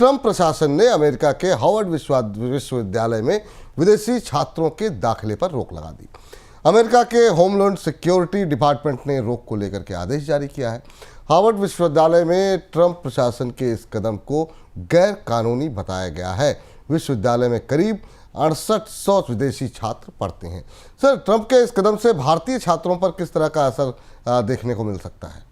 Trump प्रशासन ने America के हार्वर्ड विश्वविद्यालय में विदेशी छात्रों के दाखिले पर रोक लगा दी। अमेरिका के होमलैंड सिक्योरिटी डिपार्टमेंट ने रोक को लेकर के आदेश जारी किया है। हार्वर्ड विश्वविद्यालय में ट्रंप प्रशासन के इस कदम को गैर कानूनी बताया गया है। विश्वविद्यालय में करीब 6800 विदेशी छात्र पढ़ते हैं। सर, ट्रंप के इस कदम से भारतीय छात्रों पर किस तरह का असर देखने को मिल सकता है?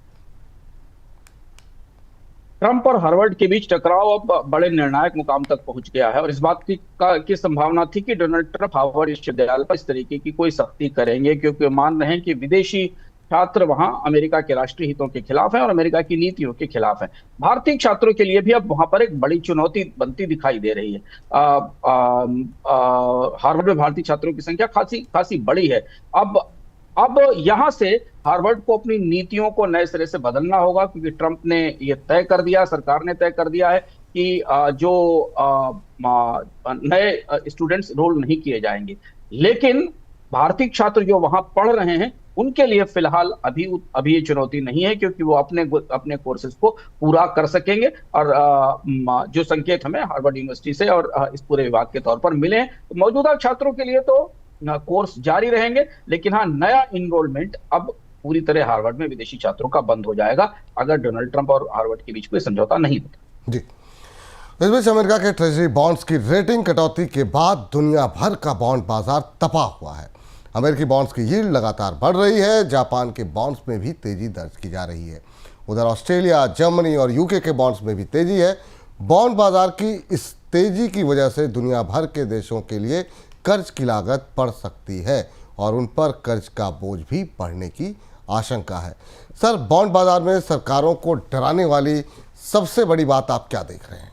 ट्रंप और हार्वर्ड के बीच टकराव अब बड़े निर्णायक मुकाम तक पहुंच गया है और इस बात की संभावना थी कि डोनाल्ड ट्रंप हार्वर्ड विश्वविद्यालय पर इस तरीके की कोई सख्ती करेंगे, क्योंकि मान रहे हैं कि विदेशी छात्र वहां अमेरिका के राष्ट्रीय हितों के खिलाफ हैं और अमेरिका की नीतियों के खिलाफ हैं। भारतीय छात्रों के लिए भी अब वहां पर एक बड़ी चुनौती बनती दिखाई दे रही है। हार्वर्ड में भारतीय छात्रों की संख्या खासी बड़ी है। अब यहां से हार्वर्ड को अपनी नीतियों को नए सिरे से बदलना होगा, क्योंकि ट्रंप ने यह तय कर दिया, सरकार ने तय कर दिया है कि जो नए स्टूडेंट्स रोल नहीं किए जाएंगे। लेकिन भारतीय छात्र जो वहां पढ़ रहे हैं उनके लिए फिलहाल अभी ये चुनौती नहीं है, क्योंकि वो अपने कोर्सेज को पूरा कर सकेंगे। और जो संकेत हमें हार्वर्ड यूनिवर्सिटी से और इस पूरे विभाग के तौर पर मिले हैं, तो मौजूदा छात्रों के लिए तो कोर्स जारी रहेंगे, लेकिन हाँ, नया इनरोलमेंट अब पूरी तरह हार्वर्ड में विदेशी छात्रों का बंद हो जाएगा अगर डोनाल्ड ट्रंप और हार्वर्ड के बीच कोई समझौता नहीं होता। जी, इस बीच अमेरिका के ट्रेजरी बॉन्ड्स की रेटिंग कटौती के बाद दुनिया भर का बॉन्ड बाजार तपा हुआ है। अमेरिकी बॉन्ड्स की यील्ड लगातार बढ़ रही है। जापान के बॉन्ड्स में भी तेजी दर्ज की जा रही है। उधर ऑस्ट्रेलिया, जर्मनी और यूके के बॉन्ड्स में भी तेजी है। बॉन्ड बाजार की इस तेजी की वजह से दुनिया भर के देशों के लिए कर्ज की लागत बढ़ सकती है और उन पर कर्ज का बोझ भी बढ़ने की आशंका है। सर, बॉन्ड बाजार में सरकारों को डराने वाली सबसे बड़ी बात आप क्या देख रहे हैं?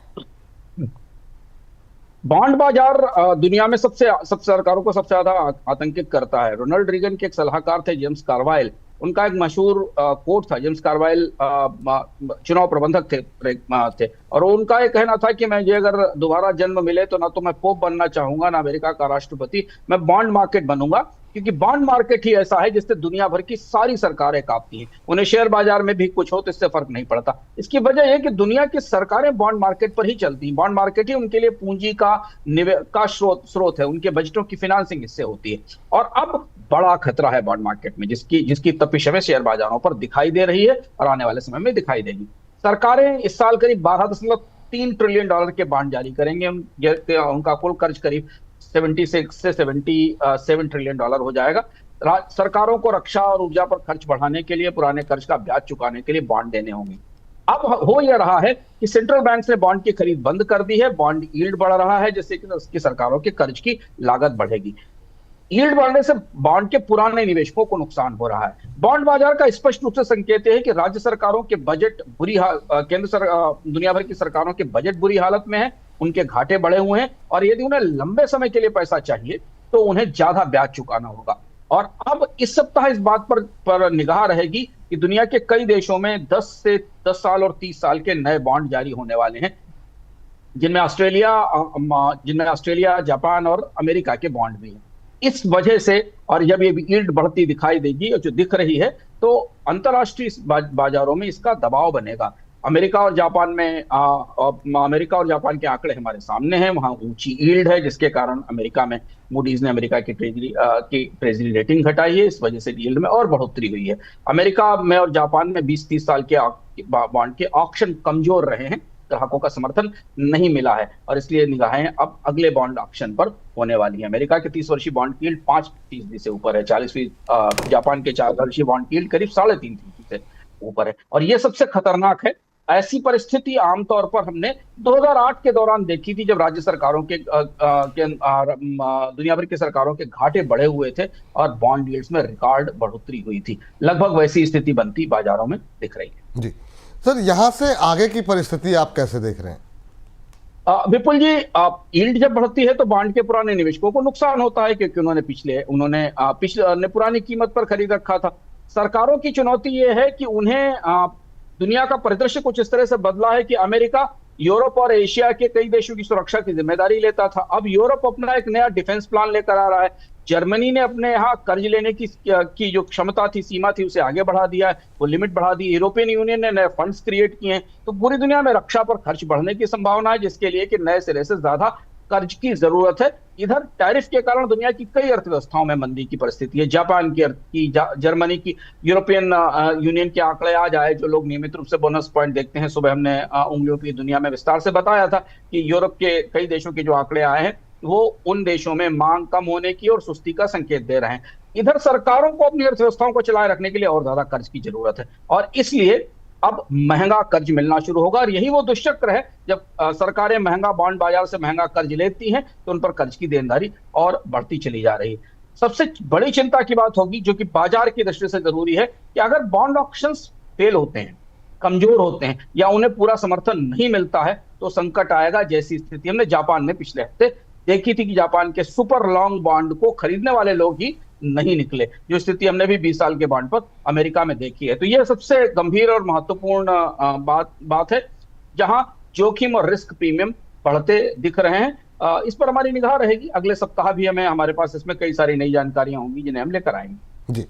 बॉन्ड बाजार दुनिया में सबसे सरकारों को सबसे ज्यादा आतंकित करता है। रोनाल्ड रीगन के एक सलाहकार थे जेम्स कार्वाइल, उनका एक मशहूर कोट था। जेम्स कार्वाइल चुनाव प्रबंधक थे और उनका ये कहना था कि मुझे अगर दोबारा जन्म मिले तो ना तो मैं पोप बनना चाहूंगा, ना अमेरिका का राष्ट्रपति, मैं बॉन्ड मार्केट बनूंगा, क्योंकि बॉन्ड मार्केट ही ऐसा है जिससे दुनिया भर की सारी सरकारें कांपती हैं। उन्हें शेयर बाजार में भी कुछ हो तो इससे फर्क नहीं पड़ता। इसकी वजह यह कि दुनिया की सरकारें बॉन्ड मार्केट पर ही चलती हैं। बॉन्ड मार्केट ही उनके लिए पूंजी का स्रोत है, उनके बजटों की फाइनेंसिंग इससे होती है। और अब बड़ा खतरा है बॉन्ड मार्केट में, जिसकी तपिश हमें शेयर बाजारों पर दिखाई दे रही है और आने वाले समय में दिखाई देगी। सरकारें इस साल करीब $12.3 ट्रिलियन के बॉन्ड जारी करेंगे। उनका कुल कर्ज करीब 76 से 77 ट्रिलियन डॉलर हो जाएगा। सरकारों को रक्षा और ऊर्जा पर खर्च बढ़ाने के लिए, पुराने कर्ज का ब्याज चुकाने के लिए बॉन्ड देने होंगे। अब हो यह रहा है कि सेंट्रल बैंक ने बॉन्ड की खरीद बंद कर दी है। बॉन्ड यील्ड बढ़ रहा है, जिससे कि उसकी सरकारों के कर्ज की लागत बढ़ेगी। यील्ड बढ़ने से बॉन्ड के पुराने निवेशकों को नुकसान हो रहा है। बॉन्ड बाजार का स्पष्ट रूप से संकेत है कि राज्य सरकारों के बजट दुनिया भर की सरकारों के बजट बुरी हालत में है, उनके घाटे बढ़े हुए हैं और यदि उन्हें लंबे समय के लिए पैसा चाहिए तो उन्हें ज्यादा ब्याज चुकाना होगा। और अब इस सप्ताह इस बात पर निगाह रहेगी कि दुनिया के कई देशों में 10 साल और 30 साल के नए बॉन्ड जारी होने वाले हैं, जिनमें ऑस्ट्रेलिया, जापान और अमेरिका के बॉन्ड भी हैं। इस वजह से, और जब ये यील्ड बढ़ती दिखाई देगी और जो दिख रही है, तो अंतरराष्ट्रीय बाजारों में इसका दबाव बनेगा। अमेरिका और जापान के आंकड़े हमारे सामने हैं। वहां ऊंची यील्ड है, जिसके कारण अमेरिका में मूडीज ने अमेरिका की ट्रेजरी रेटिंग घटाई है। इस वजह से यील्ड में और बढ़ोतरी हुई है। अमेरिका में और जापान में 20-30 साल के बॉन्ड के ऑक्शन कमजोर रहे हैं, ग्राहकों का समर्थन नहीं मिला है और इसलिए निगाहें अब अगले बॉन्ड ऑक्शन पर होने वाली है। अमेरिका के 30 वर्षीय बॉन्ड की यील्ड 5% से ऊपर है, 40%। जापान के 4 वर्षीय बॉन्ड की यील्ड करीब 3.5% से ऊपर है और यह सबसे खतरनाक है। ऐसी परिस्थिति आमतौर पर हमने 2008 के दौरान देखी थी, जब राज्य सरकारों के दुनिया भर की सरकारों के घाटे बढ़े हुए थे और बॉन्ड यील्ड्स में रिकॉर्ड बढ़ोतरी हुई थी। लगभग वैसी स्थिति बनती बाजारों में दिख रही है। जी सर, यहां से आगे की परिस्थिति आप कैसे देख रहे हैं? विपुल जी, यील्ड जब बढ़ती है तो बॉन्ड के पुराने निवेशकों को नुकसान होता है, क्योंकि उन्होंने पुरानी कीमत पर खरीद रखा था। सरकारों की चुनौती यह है कि उन्हें दुनिया का परिदृश्य कुछ इस तरह से बदला है कि अमेरिका यूरोप और एशिया के कई देशों की सुरक्षा की जिम्मेदारी लेता था। अब यूरोप अपना एक नया डिफेंस प्लान लेकर आ रहा है। जर्मनी ने अपने यहाँ कर्ज लेने की जो क्षमता थी, सीमा थी, उसे आगे बढ़ा दिया है, वो लिमिट बढ़ा दी। यूरोपियन यूनियन ने नए फंड्स क्रिएट किए हैं। तो पूरी दुनिया में रक्षा पर खर्च बढ़ने की संभावना है, जिसके लिए कि नए सिरे से ज्यादा कर्ज की जरूरत है। इधर टैरिफ के कारण दुनिया की कई अर्थव्यवस्थाओं में मंदी की परिस्थिति है। जापान जर्मनी की, यूरोपियन यूनियन के आंकड़े आज आए, जो लोग नियमित रूप से बोनस पॉइंट देखते हैं। सुबह हमने उंगलियों की दुनिया में विस्तार से बताया था कि यूरोप के कई देशों के जो आंकड़े आए हैं, वो उन देशों में मांग कम होने की और सुस्ती का संकेत दे रहे हैं। इधर सरकारों को अपनी अर्थव्यवस्थाओं को चलाए रखने के लिए और ज्यादा कर्ज की जरूरत है, और इसलिए अब महंगा कर्ज मिलना शुरू होगा। और यही वो दुष्चक्र है, जब सरकारें महंगा बॉन्ड बाजार से महंगा कर्ज लेती हैं, तो उन पर कर्ज की देनदारी और बढ़ती चली जा रही है। सबसे बड़ी चिंता की बात होगी, जो कि बाजार की दृष्टि से जरूरी है, कि अगर बॉन्ड ऑक्शंस फेल होते हैं, कमजोर होते हैं, या उन्हें पूरा समर्थन नहीं मिलता है, तो संकट आएगा। जैसी स्थिति हमने जापान में पिछले हफ्ते देखी थी, कि जापान के सुपर लॉन्ग बॉन्ड को खरीदने वाले लोग ही नहीं निकले, जो स्थिति हमने भी 20 साल के बॉन्ड पर अमेरिका में देखी है। तो यह सबसे गंभीर और महत्वपूर्ण बात है, जहां जोखिम और रिस्क प्रीमियम बढ़ते दिख रहे हैं। इस पर हमारी निगाह रहेगी। अगले सप्ताह भी हमारे पास इसमें कई सारी नई जानकारियां होंगी, जिन्हें हम लेकर आएंगे। जी।